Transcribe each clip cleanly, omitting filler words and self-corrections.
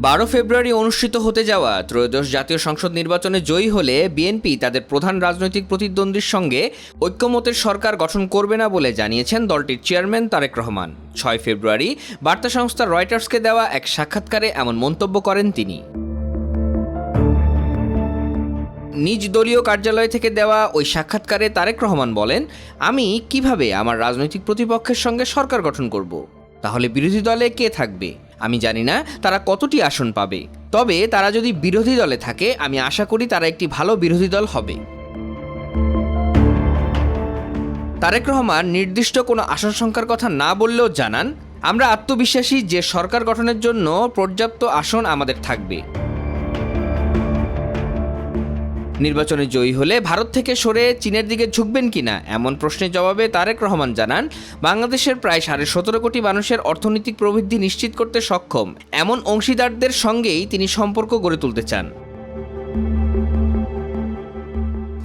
12 ফেব্রুয়ারি অনুষ্ঠিত হতে যাওয়া ত্রয়োদশ জাতীয় সংসদ নির্বাচনে জয়ী হলে বিএনপি তাদের প্রধান রাজনৈতিক প্রতিদ্বন্দ্বীর সঙ্গে ঐক্যমতের সরকার গঠন করবে না বলে জানিয়েছেন দলটির চেয়ারম্যান তারেক রহমান। 6 ফেব্রুয়ারি বার্তা সংস্থা রয়টার্সকে দেওয়া এক সাক্ষাৎকারে এমন মন্তব্য করেন তিনি। নিজ দলীয় কার্যালয় থেকে দেওয়া ওই সাক্ষাৎকারে তারেক রহমান বলেন, আমি কিভাবে আমার রাজনৈতিক প্রতিপক্ষের সঙ্গে সরকার গঠন করব? তাহলে বিরোধী দলে কে থাকবে? আমি জানি না তারা কতটি আসন পাবে, তবে তারা যদি বিরোধী দলে থাকে আমি আশা করি তারা একটি ভালো বিরোধী দল হবে। তারেক রহমান নির্দিষ্ট কোনো আসন সংখ্যার কথা না বললেও জানান, আমরা আত্মবিশ্বাসী যে সরকার গঠনের জন্য পর্যাপ্ত আসন আমাদের থাকবে। নির্বাচনে জয়ী হলে ভারত থেকে সরে চীনের দিকে ঝুঁকবেন কিনা এমন প্রশ্নের জবাবে তারেক রহমান জানান, বাংলাদেশের প্রায় 17.5 কোটি মানুষের অর্থনৈতিক প্রবৃদ্ধি নিশ্চিত করতে সক্ষম এমন অংশীদারদের সঙ্গেই তিনি সম্পর্ক গড়ে তুলতে চান।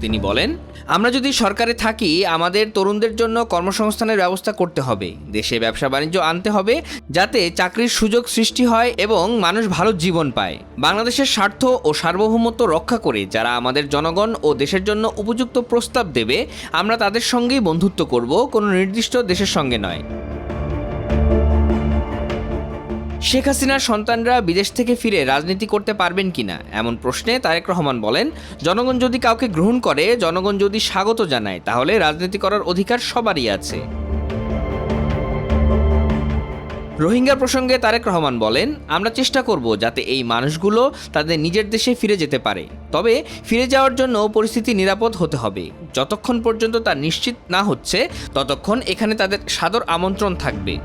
তিনি বলেন, আমরা যদি সরকারে থাকি আমাদের তরুণদের জন্য কর্মসংস্থানের ব্যবস্থা করতে হবে, দেশে ব্যবসা বাণিজ্য আনতে হবে যাতে চাকরির সুযোগ সৃষ্টি হয় এবং মানুষ ভালো জীবন পায়। বাংলাদেশের স্বার্থ ও সার্বভৌমত্ব রক্ষা করে যারা আমাদের জনগণ ও দেশের জন্য উপযুক্ত প্রস্তাব দেবে আমরা তাদের সঙ্গেই বন্ধুত্ব করব, কোনো নির্দিষ্ট দেশের সঙ্গে নয়। শেখ হাসিনার সন্তানরা বিদেশ থেকে ফিরে রাজনীতি করতে পারবেন কিনা এমন প্রশ্নে তারেক রহমান বলেন, জনগণ যদি কাউকে গ্রহণ করে, জনগণ যদি স্বাগত জানায়, তাহলে রাজনীতি করার অধিকার সবারই আছে। রোহিঙ্গা প্রসঙ্গে তারেক রহমান বলেন, আমরা চেষ্টা করব যাতে এই মানুষগুলো তাদের নিজের দেশে ফিরে যেতে পারে, তবে ফিরে যাওয়ার জন্য পরিস্থিতি নিরাপদ হতে হবে। যতক্ষণ পর্যন্ত তা নিশ্চিত না হচ্ছে ততক্ষণ এখানে তাদের সাদর আমন্ত্রণ থাকবে।